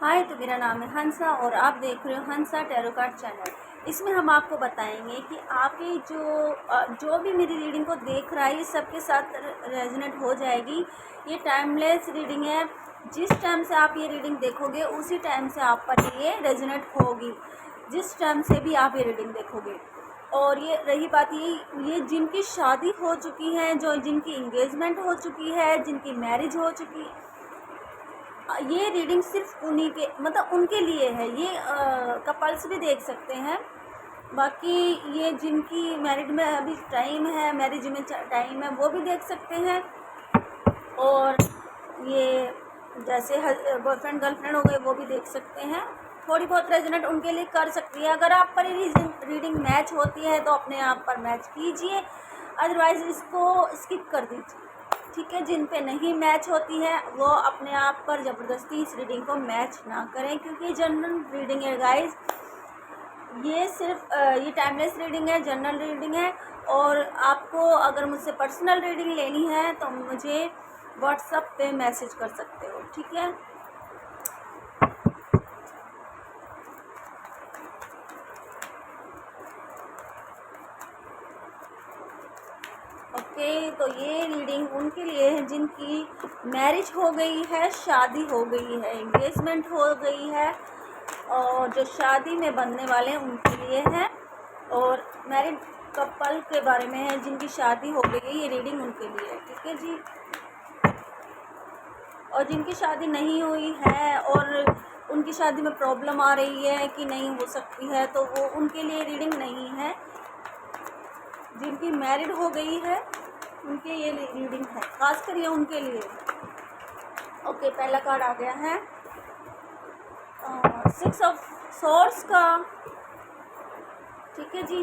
हाय, तो मेरा नाम है हंसा और आप देख रहे हो हंसा टैरो कार्ड चैनल। इसमें हम आपको बताएंगे कि आपके जो भी मेरी रीडिंग को देख रहा है ये सबके साथ रेजोनेट हो जाएगी। ये टाइमलेस रीडिंग है। जिस टाइम से आप ये रीडिंग देखोगे उसी टाइम से आप पर ये रेजोनेट होगी, जिस टाइम से भी आप ये रीडिंग देखोगे। और ये रही बात ये जिनकी शादी हो चुकी है, जो जिनकी इंगेजमेंट हो चुकी है, जिनकी मैरिज हो चुकी है, ये रीडिंग सिर्फ उन्हीं के मतलब उनके लिए है। ये कपल्स भी देख सकते हैं। बाकी ये जिनकी मैरिड में अभी टाइम है, मैरिज में टाइम है, वो भी देख सकते हैं। और ये जैसे बॉयफ्रेंड गर्लफ्रेंड हो गए वो भी देख सकते हैं। थोड़ी बहुत रेजोनेट उनके लिए कर सकती है। अगर आप पर रीडिंग मैच होती है तो अपने आप पर मैच कीजिए, अदरवाइज़ इसको स्किप कर दीजिए। ठीक है, जिन पे नहीं मैच होती है वो अपने आप पर ज़बरदस्ती इस रीडिंग को मैच ना करें, क्योंकि जनरल रीडिंग है गाइस। ये सिर्फ ये टाइमलेस रीडिंग है, जनरल रीडिंग है। और आपको अगर मुझसे पर्सनल रीडिंग लेनी है तो मुझे व्हाट्सएप पे मैसेज कर सकते हो। ठीक है, ओके। तो ये रीडिंग उनके लिए है जिनकी मैरिज हो गई है, शादी हो गई है, एंगेजमेंट हो गई है, और जो शादी में बनने वाले हैं उनके लिए है। और मैरिड कपल के बारे में है जिनकी शादी हो गई है, ये रीडिंग उनके लिए है। ठीक है जी। और जिनकी शादी नहीं हुई है और उनकी शादी में प्रॉब्लम आ रही है कि नहीं हो सकती है, तो वो उनके लिए रीडिंग नहीं है। जिनकी मैरिड हो गई है उनके ये रीडिंग है, खासकर ये उनके लिए। ओके, पहला कार्ड आ गया है 6 ऑफ सोर्ड्स का। ठीक है जी।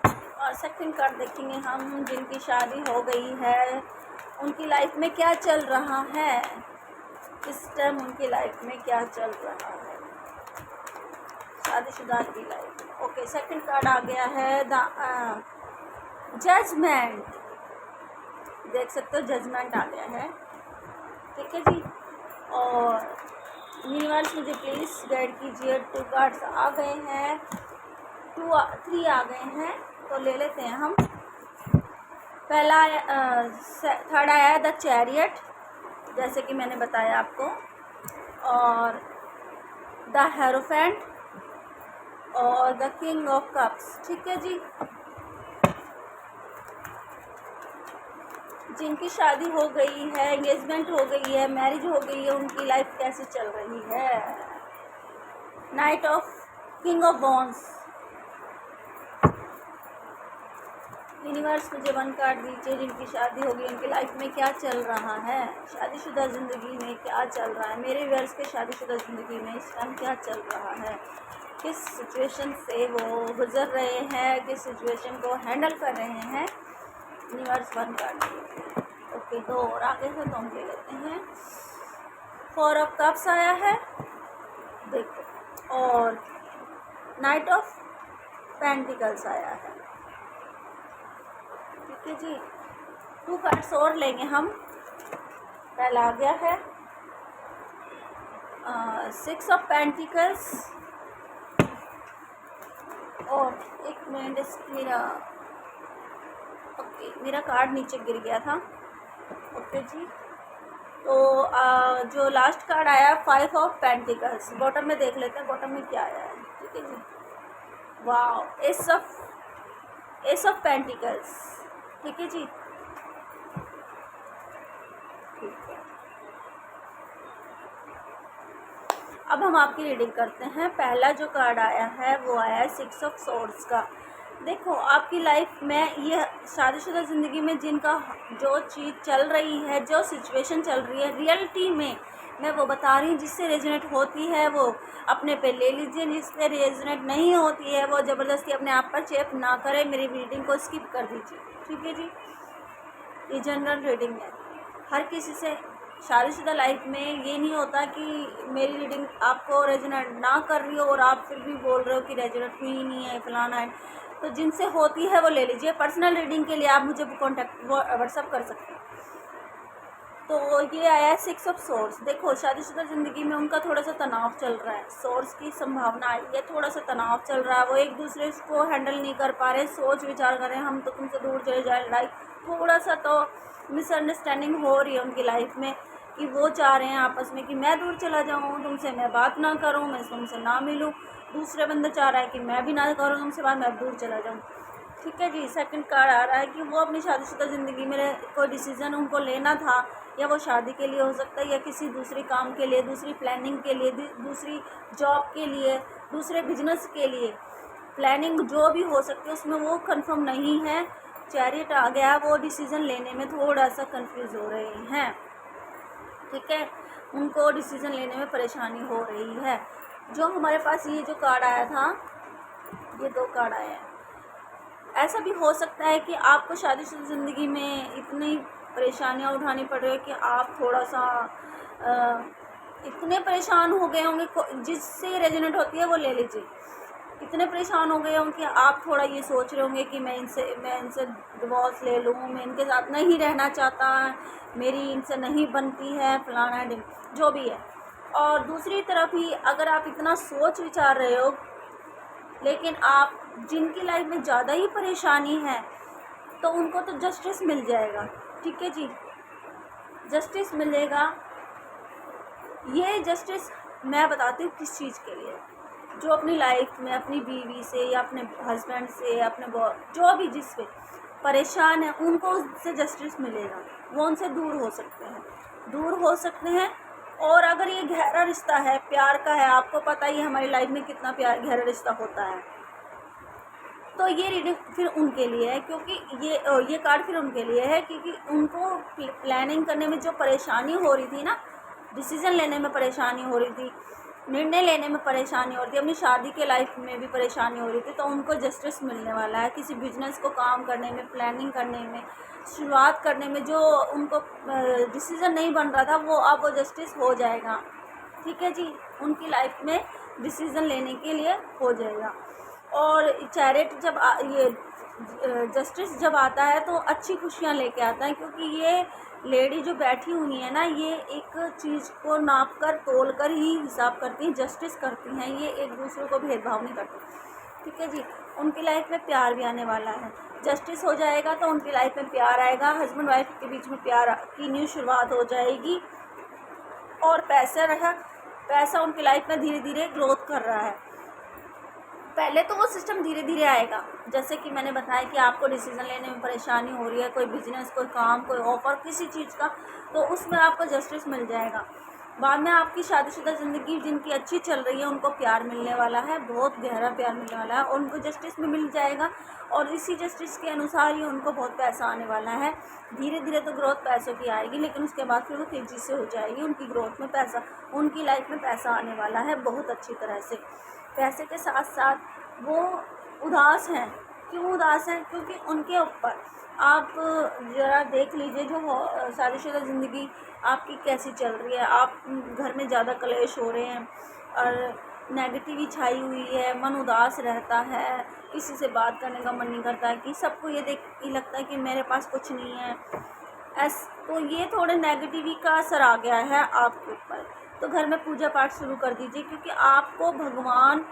और सेकंड कार्ड देखेंगे हम, जिनकी शादी हो गई है उनकी लाइफ में क्या चल रहा है, इस टाइम उनकी लाइफ में क्या चल रहा है, शादीशुदा की लाइफ। ओके, सेकंड कार्ड आ गया है द जजमेंट। देख सकते हो जजमेंट आ गया है। ठीक है जी। और यूनिवर्स मुझे प्लीज़ गाइड कीजिए। 2 कार्ड्स आ गए हैं, 3 आ गए हैं, तो ले लेते हैं हम। पहला थर्ड आया है द चैरियट, जैसे कि मैंने बताया आपको, और द हेरोफेंट और द किंग ऑफ कप्स। ठीक है जी। जिनकी शादी हो गई है, एंगेजमेंट हो गई है, मैरिज हो गई है, उनकी लाइफ कैसे चल रही है। Night of king of wands. Universe मुझे 1 कार्ड दीजिए। जिनकी शादी हो गई उनकी लाइफ में क्या चल रहा है, शादीशुदा ज़िंदगी में क्या चल रहा है, मेरे व्यूअर्स के शादीशुदा ज़िंदगी में इस टाइम क्या चल रहा है, किस सिचुएशन से वो गुजर रहे हैं, किस सिचुएशन को हैंडल कर रहे हैं। यूनिवर्स 1 कार्ड दीजिए। ओके, 2 और आगे से तो हम ले लेते हैं। 4 ऑफ कप्स आया है, देखो, और नाइट ऑफ पेंटिकल्स आया है। ठीक है जी। 2 कार्ड्स और लेंगे हम। पहला आ गया है 6 ऑफ पेंटिकल्स, और एक मिनट, मेरा कार्ड नीचे गिर गया था। ओके जी। तो जो लास्ट कार्ड आया 5 ऑफ पेंटिकल्स, बॉटम में देख लेते हैं बॉटम में क्या आया है। ठीक है जी। वाह, एस ऑफ पेंटिकल्स। ठीक है जी। ठीक है, अब हम आपकी रीडिंग करते हैं। पहला जो कार्ड आया है वो आया है 6 ऑफ सोर्ड्स का। देखो, आपकी लाइफ में ये शादीशुदा ज़िंदगी में जिनका जो चीज़ चल रही है, जो सिचुएशन चल रही है, रियलिटी में मैं वो बता रही हूँ। जिससे रेजोनेट होती है वो अपने पे ले लीजिए, जिससे रेजोनेट नहीं होती है वो ज़बरदस्ती अपने आप पर चेप ना करें, मेरी रीडिंग को स्किप कर दीजिए। ठीक है जी। ये जनरल रीडिंग है। हर किसी से शादीशुदा लाइफ में ये नहीं होता कि मेरी रीडिंग आपको रेजोनेट ना कर रही हो और आप फिर भी बोल रहे हो कि रेजोनेट हुई नहीं है, फलाना है। तो जिनसे होती है वो ले लीजिए। पर्सनल रीडिंग के लिए आप मुझे कॉन्टैक्ट व्हाट्सअप कर सकते हैं। तो ये आया है 6 ऑफ सोर्स। देखो शादीशुदा ज़िंदगी में उनका थोड़ा सा तनाव चल रहा है, सोर्स की संभावना आई है, थोड़ा सा तनाव चल रहा है, वो एक दूसरे को हैंडल नहीं कर पा रहे, सोच विचार कर रहे हैं हम तो तुमसे दूर चले जाए, लाइक थोड़ा सा तो मिसअंडरस्टैंडिंग हो रही है उनकी लाइफ में कि वो चाह रहे हैं आपस में कि मैं दूर चला जाऊँ तुमसे, मैं बात ना करूँ, मैं तुमसे ना मिलूँ। दूसरे बंदा चाह रहा है कि मैं भी ना करूँ तुमसे बात, मैं दूर चला जाऊँ। ठीक है जी। सेकंड कार्ड आ रहा है कि वो अपनी शादीशुदा ज़िंदगी में कोई डिसीज़न उनको लेना था, या वो शादी के लिए हो सकता है या किसी दूसरी काम के लिए, दूसरी प्लानिंग के लिए, दूसरी जॉब के लिए, दूसरे बिजनेस के लिए प्लानिंग जो भी हो सकती है उसमें वो कंफर्म नहीं है। चैरियट आ गया, वो डिसीज़न लेने में थोड़ा सा कंफ्यूज हो रहे हैं। ठीक है, उनको डिसीज़न लेने में परेशानी हो रही है। जो हमारे पास ये जो कार्ड आया था, ये 2 कार्ड आए हैं। ऐसा भी हो सकता है कि आपको शादीशुदा ज़िंदगी में इतनी परेशानियां उठानी पड़ रही है कि आप थोड़ा सा इतने परेशान हो गए होंगे, जिससे रेजोनेट होती है वो ले लीजिए। इतने परेशान हो गए होंगे कि आप थोड़ा ये सोच रहे होंगे कि मैं इनसे डिवोर्स ले लूँ, मैं इनके साथ नहीं रहना चाहता, मेरी इनसे नहीं बनती है, फलाना जो भी है। और दूसरी तरफ ही अगर आप इतना सोच विचार रहे हो, लेकिन आप जिनकी लाइफ में ज़्यादा ही परेशानी है तो उनको तो जस्टिस मिल जाएगा। ठीक है जी, जस्टिस मिलेगा। ये जस्टिस मैं बताती हूँ किस चीज़ के लिए। जो अपनी लाइफ में अपनी बीवी से या अपने हस्बैंड से, अपने जो भी जिस पे परेशान है उनको उससे जस्टिस मिलेगा, वो उनसे दूर हो सकते हैं, दूर हो सकते हैं। और अगर ये गहरा रिश्ता है, प्यार का है, आपको पता ही है हमारी लाइफ में कितना प्यार गहरा रिश्ता होता है, तो ये रीडिंग फिर उनके लिए है। क्योंकि ये कार्ड फिर उनके लिए है क्योंकि उनको प्लानिंग करने में जो परेशानी हो रही थी ना, डिसीज़न लेने में परेशानी हो रही थी, निर्णय लेने में परेशानी हो रही थी, अपनी शादी के लाइफ में भी परेशानी हो रही थी, तो उनको जस्टिस मिलने वाला है। किसी बिजनेस को काम करने में, प्लानिंग करने में, शुरुआत करने में जो उनको डिसीज़न नहीं बन रहा था वो अब वो जस्टिस हो जाएगा। ठीक है जी, उनकी लाइफ में डिसीज़न लेने के लिए हो जाएगा। और चैरिट जब ये जस्टिस जब आता है तो अच्छी खुशियाँ लेके आता है, क्योंकि ये लेडी जो बैठी हुई है ना, ये एक चीज़ को नाप कर तोल कर ही हिसाब करती हैं, जस्टिस करती हैं, ये एक दूसरे को भेदभाव नहीं करती। ठीक है जी, उनकी लाइफ में प्यार भी आने वाला है। जस्टिस हो जाएगा तो उनकी लाइफ में प्यार आएगा, हस्बैंड वाइफ के बीच में प्यार की न्यू शुरुआत हो जाएगी। और पैसा उनकी लाइफ में धीरे धीरे ग्रोथ कर रहा है। पहले तो वो सिस्टम धीरे धीरे आएगा, जैसे कि मैंने बताया कि आपको डिसीज़न लेने में परेशानी हो रही है, कोई बिजनेस, कोई काम, कोई ऑफर, किसी चीज़ का, तो उसमें आपको जस्टिस मिल जाएगा। बाद में आपकी शादीशुदा ज़िंदगी जिनकी अच्छी चल रही है उनको प्यार मिलने वाला है, बहुत गहरा प्यार मिलने वाला है, और उनको जस्टिस भी मिल जाएगा। और इसी जस्टिस के अनुसार ही उनको बहुत पैसा आने वाला है। धीरे धीरे तो ग्रोथ पैसों की आएगी, लेकिन उसके बाद फिर वो तेज़ी से हो जाएगी उनकी ग्रोथ में पैसा, उनकी लाइफ में पैसा आने वाला है बहुत अच्छी तरह से। पैसे के साथ साथ वो उदास हैं। क्यों उदास हैं? क्योंकि उनके ऊपर आप ज़रा देख लीजिए जो शादीशुदा ज़िंदगी आपकी कैसी चल रही है। आप घर में ज़्यादा क्लेश हो रहे हैं और नेगेटिव छाई हुई है, मन उदास रहता है, किसी से बात करने का मन नहीं करता है, कि सबको ये देख के लगता है कि मेरे पास कुछ नहीं है। तो ये थोड़े नेगेटिविटी का असर आ गया है आपके ऊपर। तो घर में पूजा पाठ शुरू कर दीजिए, क्योंकि आपको भगवान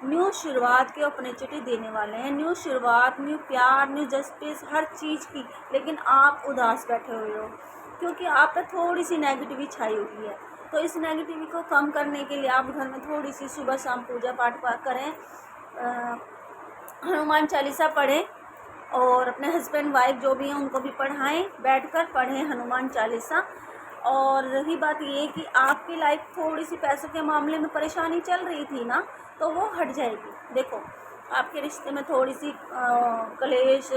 न्यू शुरुआत की अपॉर्चुनिटी देने वाले हैं। न्यू शुरुआत, न्यू प्यार, न्यू जस्टिस, हर चीज़ की। लेकिन आप उदास बैठे हुए हो क्योंकि आप पे थोड़ी सी नेगेटिविटी छाई हुई है। तो इस नेगेटिविटी को कम करने के लिए आप घर में थोड़ी सी सुबह शाम पूजा पाठ करें, हनुमान चालीसा पढ़ें, और अपने हस्बैंड वाइफ जो भी हैं उनको भी पढ़ाएं, बैठकर पढ़ें हनुमान चालीसा। और रही बात ये कि आपकी लाइफ थोड़ी सी पैसों के मामले में परेशानी चल रही थी ना, तो वो हट जाएगी। देखो आपके रिश्ते में थोड़ी सी कलेश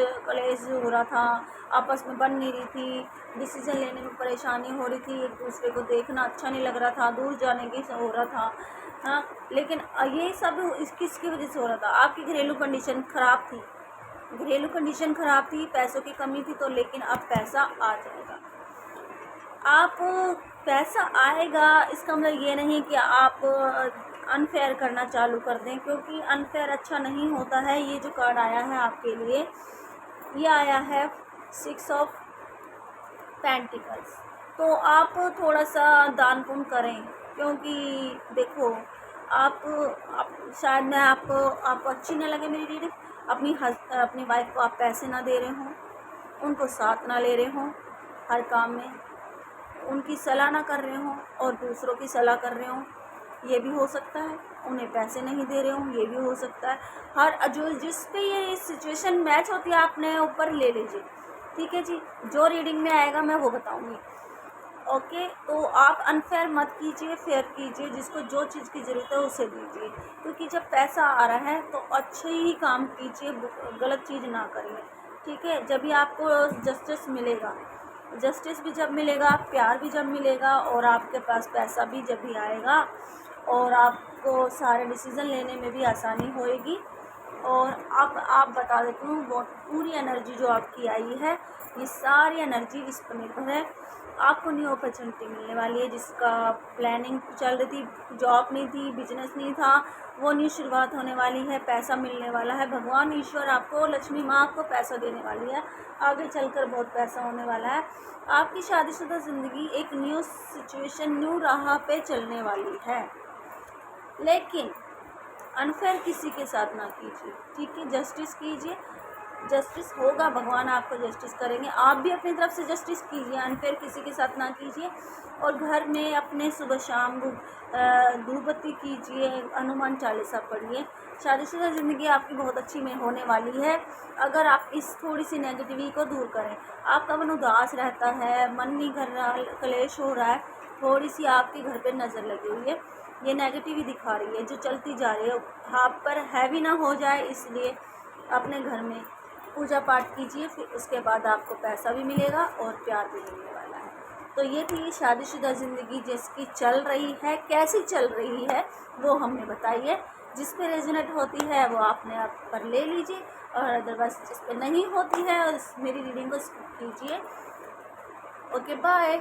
हो रहा था, आपस में बन नहीं रही थी, डिसीज़न लेने में परेशानी हो रही थी, एक दूसरे को देखना अच्छा नहीं लग रहा था, दूर जाने की हो रहा था। हाँ, लेकिन ये सब किसकी वजह से हो रहा था? आपकी घरेलू कंडीशन ख़राब थी, घरेलू कंडीशन ख़राब थी, पैसों की कमी थी। तो लेकिन अब पैसा आ जाएगा, आप पैसा आएगा। इसका मतलब ये नहीं कि आप अनफेयर करना चालू कर दें, क्योंकि अनफेयर अच्छा नहीं होता है। ये जो कार्ड आया है आपके लिए, ये आया है 6 ऑफ पेंटिकल्स। तो आप थोड़ा सा दान पुण्य करें, क्योंकि देखो आप शायद मैं आपको अच्छी ना लगे मेरी रीडिंग, अपनी वाइफ को आप पैसे ना दे रहे हों, उनको साथ ना ले रहे हों हर काम में, उनकी सलाह ना कर रहे हों और दूसरों की सलाह कर रहे हों, ये भी हो सकता है। उन्हें पैसे नहीं दे रहे हों, ये भी हो सकता है। हर जो जिस पे ये सिचुएशन मैच होती है अपने ऊपर ले लीजिए, ठीक है जी। जो रीडिंग में आएगा मैं वो बताऊंगी, ओके। तो आप अनफेयर मत कीजिए, फेयर कीजिए, जिसको जो चीज़ की ज़रूरत है उसे दीजिए, क्योंकि जब पैसा आ रहा है तो अच्छे ही काम कीजिए, गलत चीज़ ना करिए, ठीक है। जब भी आपको जस्टिस मिलेगा, जस्टिस भी जब मिलेगा, प्यार भी जब मिलेगा, और आपके पास पैसा भी जब भी आएगा, और आपको सारे डिसीज़न लेने में भी आसानी होएगी। और आप बता देती हूँ, वो पूरी एनर्जी जो आपकी आई है, ये सारी एनर्जी इस पर निर्भर है। आपको न्यू अपॉर्चुनिटी मिलने वाली है, जिसका प्लानिंग चल रही थी, जॉब नहीं थी, बिजनेस नहीं था, वो न्यू शुरुआत होने वाली है, पैसा मिलने वाला है। भगवान ईश्वर आपको, लक्ष्मी माँ आपको पैसा देने वाली है, आगे चलकर बहुत पैसा होने वाला है। आपकी शादीशुदा ज़िंदगी एक न्यू सिचुएशन, न्यू राह पे चलने वाली है, लेकिन अनफेयर किसी के साथ ना कीजिए, ठीक है। जस्टिस कीजिए, जस्टिस होगा, भगवान आपको जस्टिस करेंगे। आप भी अपनी तरफ से जस्टिस कीजिए, अनफेयर किसी के साथ ना कीजिए। और घर में अपने सुबह शाम धूप बत्ती कीजिए, हनुमान चालीसा पढ़िए। शादीशुदा ज़िंदगी आपकी बहुत अच्छी में होने वाली है, अगर आप इस थोड़ी सी नेगेटिविटी को दूर करें। आपका मन उदास रहता है, मन नहीं कर रहा, क्लेश हो रहा है, थोड़ी सी आपके घर पे नज़र लगी हुई है, ये नेगेटिविटी दिखा रही है जो चलती जा रही है, आप पर हैवी ना हो जाए, इसलिए अपने घर में पूजा पाठ कीजिए। फिर उसके बाद आपको पैसा भी मिलेगा और प्यार भी मिलने वाला है। तो ये थी शादीशुदा ज़िंदगी जिसकी चल रही है, कैसी चल रही है वो हमने बताई है। जिस पे रेजोनेट होती है वो आपने आप पर ले लीजिए, और अदरवाइज जिस पे नहीं होती है मेरी रीडिंग को स्किप कीजिए। Okay, bye.